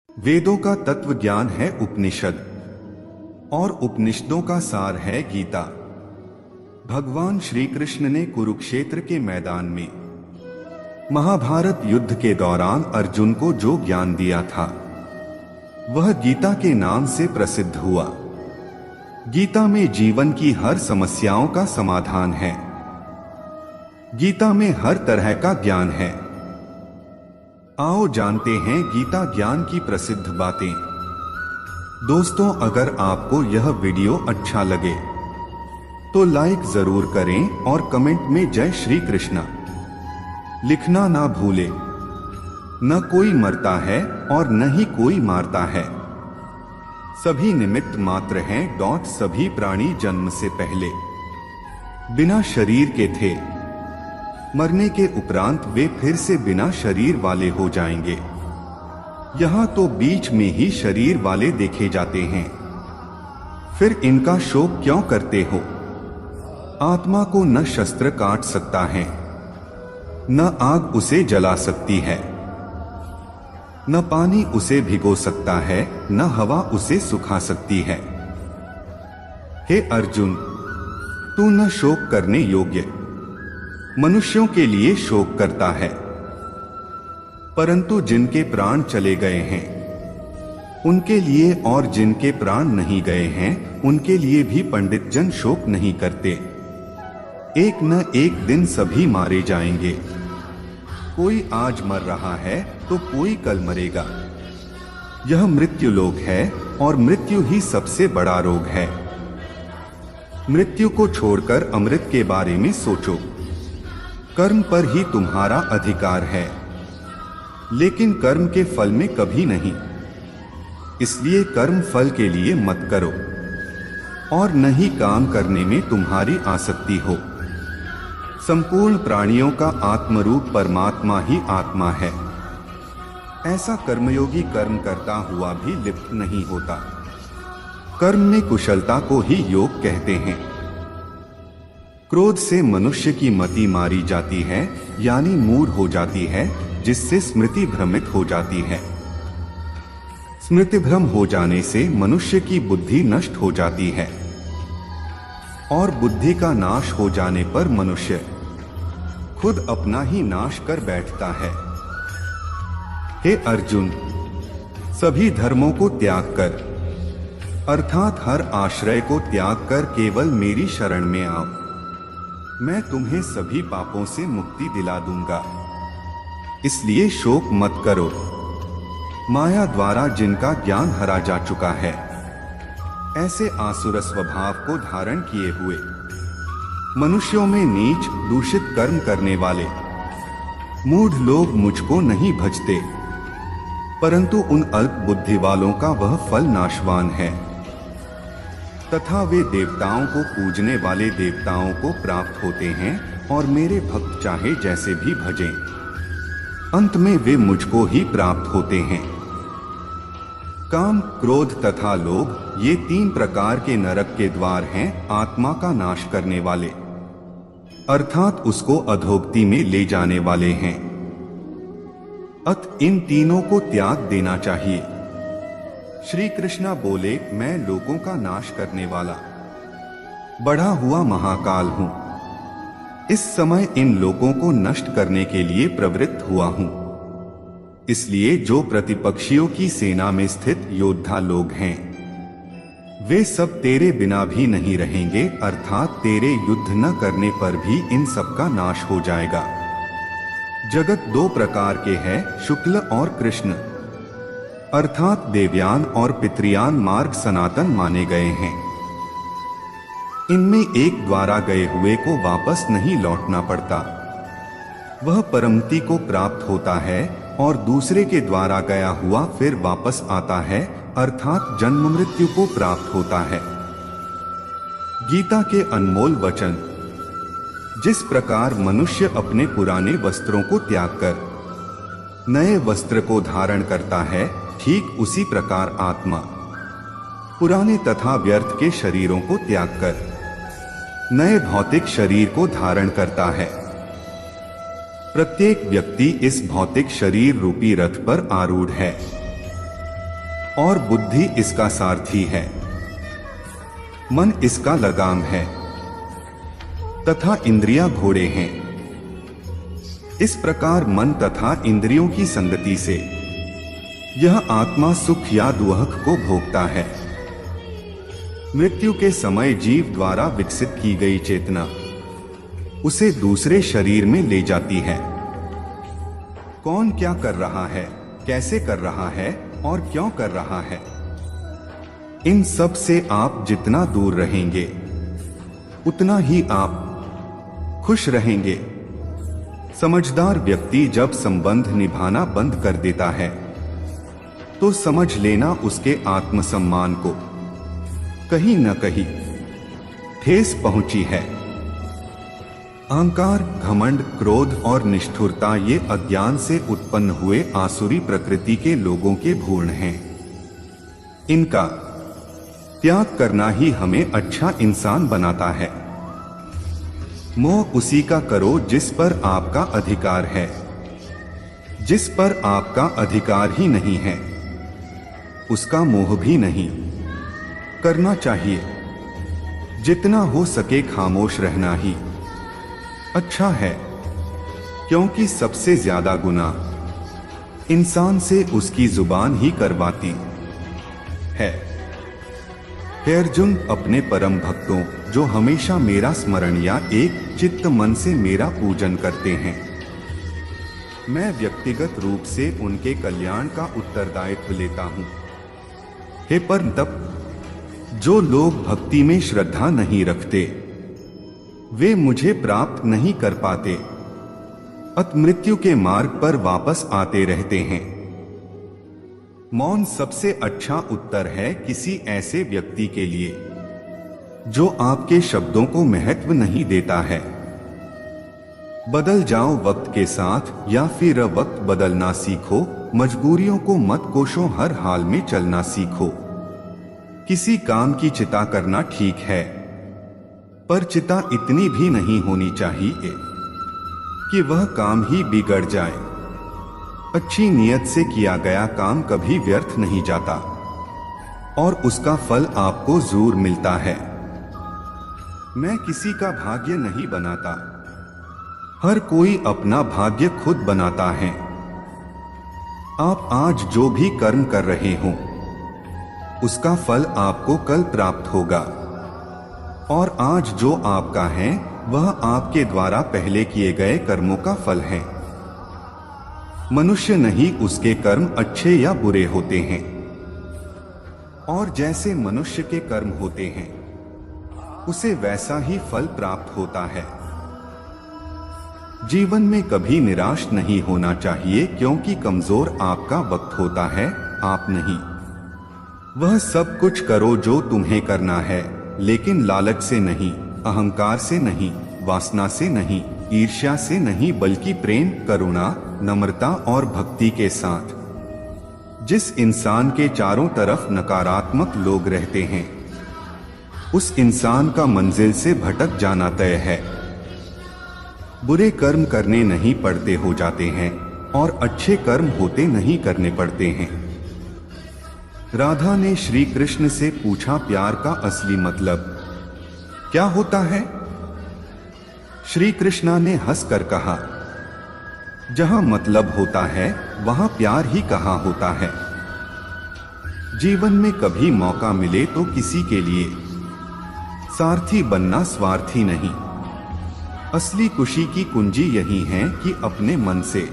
वेदों का तत्व ज्ञान है उपनिषद और उपनिषदों का सार है गीता। भगवान श्री कृष्ण ने कुरुक्षेत्र के मैदान में महाभारत युद्ध के दौरान अर्जुन को जो ज्ञान दिया था वह गीता के नाम से प्रसिद्ध हुआ। गीता में जीवन की हर समस्याओं का समाधान है। गीता में हर तरह का ज्ञान है। आओ जानते हैं गीता ज्ञान की प्रसिद्ध बातें। दोस्तों, अगर आपको यह वीडियो अच्छा लगे तो लाइक जरूर करें और कमेंट में जय श्री कृष्ण लिखना ना भूले। न कोई मरता है और न ही कोई मारता है, सभी निमित्त मात्र हैं। सभी प्राणी जन्म से पहले बिना शरीर के थे, मरने के उपरांत वे फिर से बिना शरीर वाले हो जाएंगे। यहाँ तो बीच में ही शरीर वाले देखे जाते हैं, फिर इनका शोक क्यों करते हो? आत्मा को न शस्त्र काट सकता है, न आग उसे जला सकती है, न पानी उसे भिगो सकता है, न हवा उसे सुखा सकती है। हे अर्जुन, तू न शोक करने योग्य मनुष्यों के लिए शोक करता है, परंतु जिनके प्राण चले गए हैं उनके लिए और जिनके प्राण नहीं गए हैं उनके लिए भी पंडित जन शोक नहीं करते। एक न एक दिन सभी मारे जाएंगे। कोई आज मर रहा है तो कोई कल मरेगा। यह मृत्यु लोक है और मृत्यु ही सबसे बड़ा रोग है। मृत्यु को छोड़कर अमृत के बारे में सोचो। कर्म पर ही तुम्हारा अधिकार है, लेकिन कर्म के फल में कभी नहीं। इसलिए कर्म फल के लिए मत करो और न ही काम करने में तुम्हारी आसक्ति हो। संपूर्ण प्राणियों का आत्मरूप परमात्मा ही आत्मा है। ऐसा कर्मयोगी कर्म करता हुआ भी लिप्त नहीं होता। कर्म में कुशलता को ही योग कहते हैं। क्रोध से मनुष्य की मति मारी जाती है, यानी मूढ़ हो जाती है, जिससे स्मृति भ्रमित हो जाती है। स्मृति भ्रम हो जाने से मनुष्य की बुद्धि नष्ट हो जाती है और बुद्धि का नाश हो जाने पर मनुष्य खुद अपना ही नाश कर बैठता है। हे अर्जुन, सभी धर्मों को त्याग कर, अर्थात हर आश्रय को त्याग कर केवल मेरी शरण में आओ। मैं तुम्हें सभी पापों से मुक्ति दिला दूंगा। इसलिए शोक मत करो। माया द्वारा जिनका ज्ञान हरा जा चुका है, ऐसे आसुर स्वभाव को धारण किए हुए मनुष्यों में नीच दूषित कर्म करने वाले मूढ़ लोग मुझको नहीं भजते, परंतु उन अल्प बुद्धि वालों का वह फल नाशवान है तथा वे देवताओं को पूजने वाले देवताओं को प्राप्त होते हैं और मेरे भक्त चाहे जैसे भी भजें, अंत में वे मुझको ही प्राप्त होते हैं। काम, क्रोध तथा लोभ, ये तीन प्रकार के नरक के द्वार हैं, आत्मा का नाश करने वाले, अर्थात उसको अधोगति में ले जाने वाले हैं। अत इन तीनों को त्याग देना चाहिए। श्री कृष्णा बोले, मैं लोगों का नाश करने वाला बढ़ा हुआ महाकाल हूं। इस समय इन लोगों को नष्ट करने के लिए प्रवृत्त हुआ हूं। इसलिए जो प्रतिपक्षियों की सेना में स्थित योद्धा लोग हैं वे सब तेरे बिना भी नहीं रहेंगे, अर्थात तेरे युद्ध न करने पर भी इन सब का नाश हो जाएगा। जगत दो प्रकार के हैं, शुक्ल और कृष्ण, अर्थात देवयान और पितृयान मार्ग सनातन माने गए हैं। इनमें एक द्वारा गए हुए को वापस नहीं लौटना पड़ता, वह परमति को प्राप्त होता है, और दूसरे के द्वारा गया हुआ फिर वापस आता है, अर्थात जन्म मृत्यु को प्राप्त होता है। गीता के अनमोल वचन। जिस प्रकार मनुष्य अपने पुराने वस्त्रों को त्याग कर नए वस्त्र को धारण करता है, ठीक उसी प्रकार आत्मा पुराने तथा व्यर्थ के शरीरों को त्याग कर नए भौतिक शरीर को धारण करता है। प्रत्येक व्यक्ति इस भौतिक शरीर रूपी रथ पर आरूढ़ है। और बुद्धि इसका सारथी है। मन इसका लगाम है तथा इंद्रियां घोड़े हैं। इस प्रकार मन तथा इंद्रियों की संगति से यह आत्मा सुख या दुख को भोगता है। मृत्यु के समय जीव द्वारा विकसित की गई चेतना उसे दूसरे शरीर में ले जाती है। कौन क्या कर रहा है, कैसे कर रहा है और क्यों कर रहा है, इन सब से आप जितना दूर रहेंगे उतना ही आप खुश रहेंगे। समझदार व्यक्ति जब संबंध निभाना बंद कर देता है तो समझ लेना उसके आत्मसम्मान को कहीं न कहीं ठेस पहुंची है। अहंकार, घमंड, क्रोध और निष्ठुरता ये अज्ञान से उत्पन्न हुए आसुरी प्रकृति के लोगों के भूर्ण हैं। इनका त्याग करना ही हमें अच्छा इंसान बनाता है। मोह उसी का करो जिस पर आपका अधिकार है। जिस पर आपका अधिकार ही नहीं है उसका मोह भी नहीं करना चाहिए। जितना हो सके खामोश रहना ही अच्छा है, क्योंकि सबसे ज्यादा गुनाह इंसान से उसकी जुबान ही करवाती है। हे अर्जुन, अपने परम भक्तों जो हमेशा मेरा स्मरण या एक चित्त मन से मेरा पूजन करते हैं, मैं व्यक्तिगत रूप से उनके कल्याण का उत्तरदायित्व लेता हूं। हे परंतप, जो लोग भक्ति में श्रद्धा नहीं रखते वे मुझे प्राप्त नहीं कर पाते, अत मृत्यु के मार्ग पर वापस आते रहते हैं। मौन सबसे अच्छा उत्तर है किसी ऐसे व्यक्ति के लिए जो आपके शब्दों को महत्व नहीं देता है। बदल जाओ वक्त के साथ या फिर वक्त बदलना सीखो। मजबूरियों को मत कोसो, हर हाल में चलना सीखो। किसी काम की चिता करना ठीक है, पर चिता इतनी भी नहीं होनी चाहिए कि वह काम ही बिगड़ जाए। अच्छी नियत से किया गया काम कभी व्यर्थ नहीं जाता और उसका फल आपको जरूर मिलता है। मैं किसी का भाग्य नहीं बनाता, हर कोई अपना भाग्य खुद बनाता है। आप आज जो भी कर्म कर रहे हो उसका फल आपको कल प्राप्त होगा, और आज जो आपका है वह आपके द्वारा पहले किए गए कर्मों का फल है। मनुष्य नहीं उसके कर्म अच्छे या बुरे होते हैं, और जैसे मनुष्य के कर्म होते हैं उसे वैसा ही फल प्राप्त होता है। जीवन में कभी निराश नहीं होना चाहिए, क्योंकि कमजोर आपका वक्त होता है, आप नहीं। वह सब कुछ करो जो तुम्हें करना है, लेकिन लालच से नहीं, अहंकार से नहीं, वासना से नहीं, ईर्ष्या से नहीं, बल्कि प्रेम, करुणा, नम्रता और भक्ति के साथ। जिस इंसान के चारों तरफ नकारात्मक लोग रहते हैं उस इंसान का मंजिल से भटक जाना तय है। बुरे कर्म करने नहीं पड़ते हो जाते हैं और अच्छे कर्म होते नहीं करने पड़ते हैं। राधा ने श्री कृष्ण से पूछा, प्यार का असली मतलब क्या होता है? श्री कृष्णा ने हंसकर कहा, जहां मतलब होता है वहां प्यार ही कहाँ होता है। जीवन में कभी मौका मिले तो किसी के लिए सारथी बनना स्वार्थी नहीं। असली खुशी की कुंजी यही है कि अपने मन से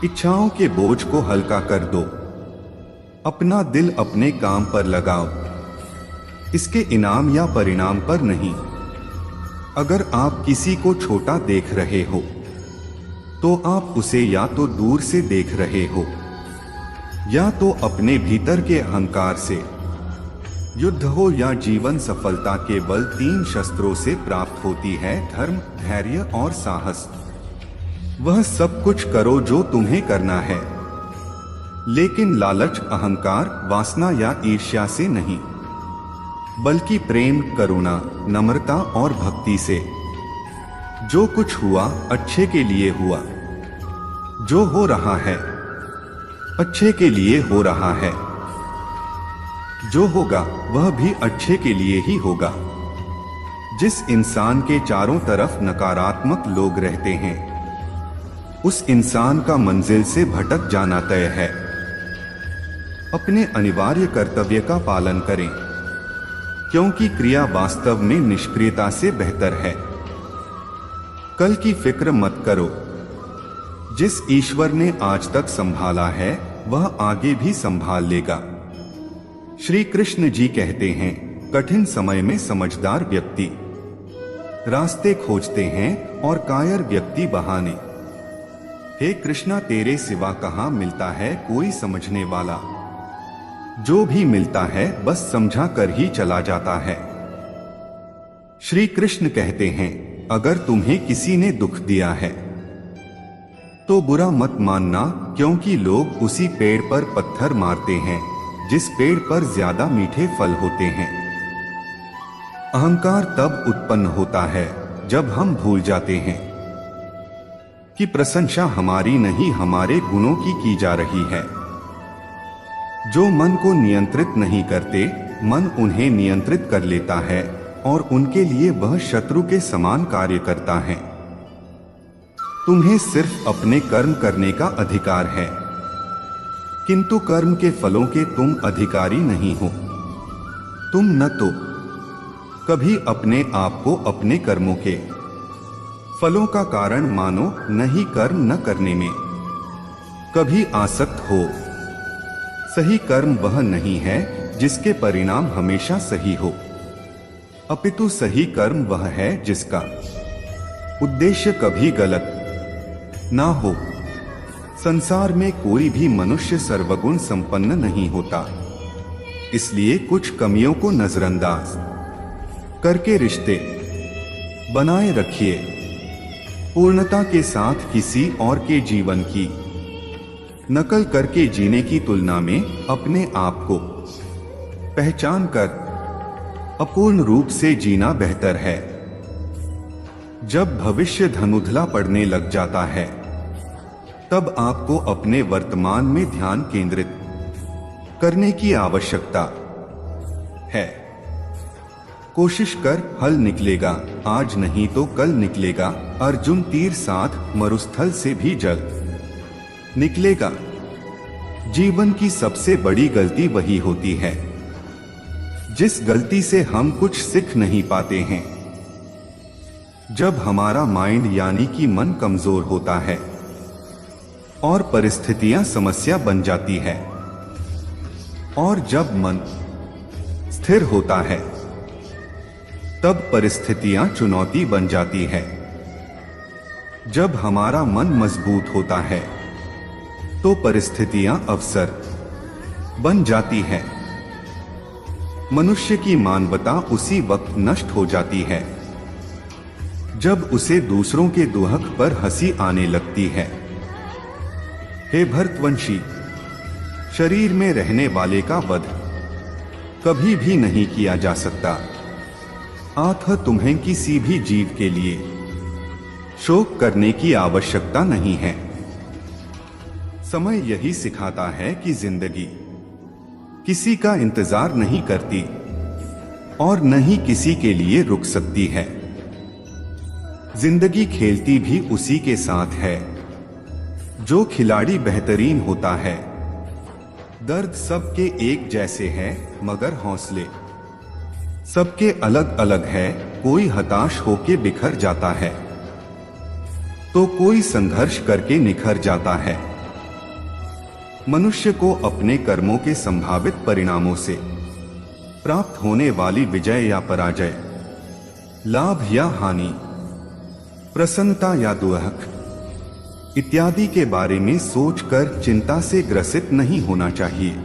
इच्छाओं के बोझ को हल्का कर दो, अपना दिल अपने काम पर लगाओ, इसके इनाम या परिणाम पर नहीं। अगर आप किसी को छोटा देख रहे हो तो आप उसे या तो दूर से देख रहे हो या तो अपने भीतर के अहंकार से। युद्ध हो या जीवन, सफलता केवल 3 शस्त्रों से प्राप्त होती है, धर्म, धैर्य और साहस। वह सब कुछ करो जो तुम्हें करना है, लेकिन लालच, अहंकार, वासना या ईर्ष्या से नहीं, बल्कि प्रेम, करुणा, नम्रता और भक्ति से। जो कुछ हुआ अच्छे के लिए हुआ, जो हो रहा है अच्छे के लिए हो रहा है। जो होगा वह भी अच्छे के लिए ही होगा। जिस इंसान के चारों तरफ नकारात्मक लोग रहते हैं, उस इंसान का मंजिल से भटक जाना तय है। अपने अनिवार्य कर्तव्य का पालन करें, क्योंकि क्रिया वास्तव में निष्क्रियता से बेहतर है। कल की फिक्र मत करो। जिस ईश्वर ने आज तक संभाला है वह आगे भी संभाल लेगा। श्री कृष्ण जी कहते हैं, कठिन समय में समझदार व्यक्ति रास्ते खोजते हैं और कायर व्यक्ति बहाने। हे कृष्णा, तेरे सिवा कहाँ मिलता है कोई समझने वाला। जो भी मिलता है बस समझा कर ही चला जाता है। श्री कृष्ण कहते हैं, अगर तुम्हें किसी ने दुख दिया है तो बुरा मत मानना, क्योंकि लोग उसी पेड़ पर पत्थर मारते हैं जिस पेड़ पर ज्यादा मीठे फल होते हैं। अहंकार तब उत्पन्न होता है जब हम भूल जाते हैं कि प्रशंसा हमारी नहीं हमारे गुणों की जा रही है। जो मन को नियंत्रित नहीं करते, मन उन्हें नियंत्रित कर लेता है और उनके लिए वह शत्रु के समान कार्य करता है। तुम्हें सिर्फ अपने कर्म करने का अधिकार है, किंतु कर्म के फलों के तुम अधिकारी नहीं हो। तुम न तो कभी अपने आप को अपने कर्मों के फलों का कारण मानो, न ही कर्म न करने में कभी आसक्त हो। सही कर्म वह नहीं है जिसके परिणाम हमेशा सही हो, अपितु सही कर्म वह है जिसका उद्देश्य कभी गलत ना हो। संसार में कोई भी मनुष्य सर्वगुण संपन्न नहीं होता, इसलिए कुछ कमियों को नजरअंदाज करके रिश्ते बनाए रखिए। पूर्णता के साथ किसी और के जीवन की नकल करके जीने की तुलना में अपने आप को पहचान कर अपूर्ण रूप से जीना बेहतर है। जब भविष्य धनुधला पड़ने लग जाता है, तब आपको अपने वर्तमान में ध्यान केंद्रित करने की आवश्यकता है। कोशिश कर, हल निकलेगा, आज नहीं तो कल निकलेगा। अर्जुन तीर साथ मरुस्थल से भी जल निकलेगा। जीवन की सबसे बड़ी गलती वही होती है जिस गलती से हम कुछ सीख नहीं पाते हैं। जब हमारा माइंड यानी कि मन कमजोर होता है और परिस्थितियां समस्या बन जाती है, और जब मन स्थिर होता है तब परिस्थितियां चुनौती बन जाती है। जब हमारा मन मजबूत होता है तो परिस्थितियां अवसर बन जाती है। मनुष्य की मानवता उसी वक्त नष्ट हो जाती है जब उसे दूसरों के दुहक पर हंसी आने लगती है। हे भरतवंशी, शरीर में रहने वाले का वध कभी भी नहीं किया जा सकता, अतः तुम्हें किसी भी जीव के लिए शोक करने की आवश्यकता नहीं है। समय यही सिखाता है कि जिंदगी किसी का इंतजार नहीं करती और न ही किसी के लिए रुक सकती है। जिंदगी खेलती भी उसी के साथ है जो खिलाड़ी बेहतरीन होता है। दर्द सबके एक जैसे हैं, मगर हौसले सबके अलग अलग है। कोई हताश होके बिखर जाता है तो कोई संघर्ष करके निखर जाता है। मनुष्य को अपने कर्मों के संभावित परिणामों से प्राप्त होने वाली विजय या पराजय, लाभ या हानि, प्रसन्नता या दुख इत्यादि के बारे में सोचकर चिंता से ग्रसित नहीं होना चाहिए।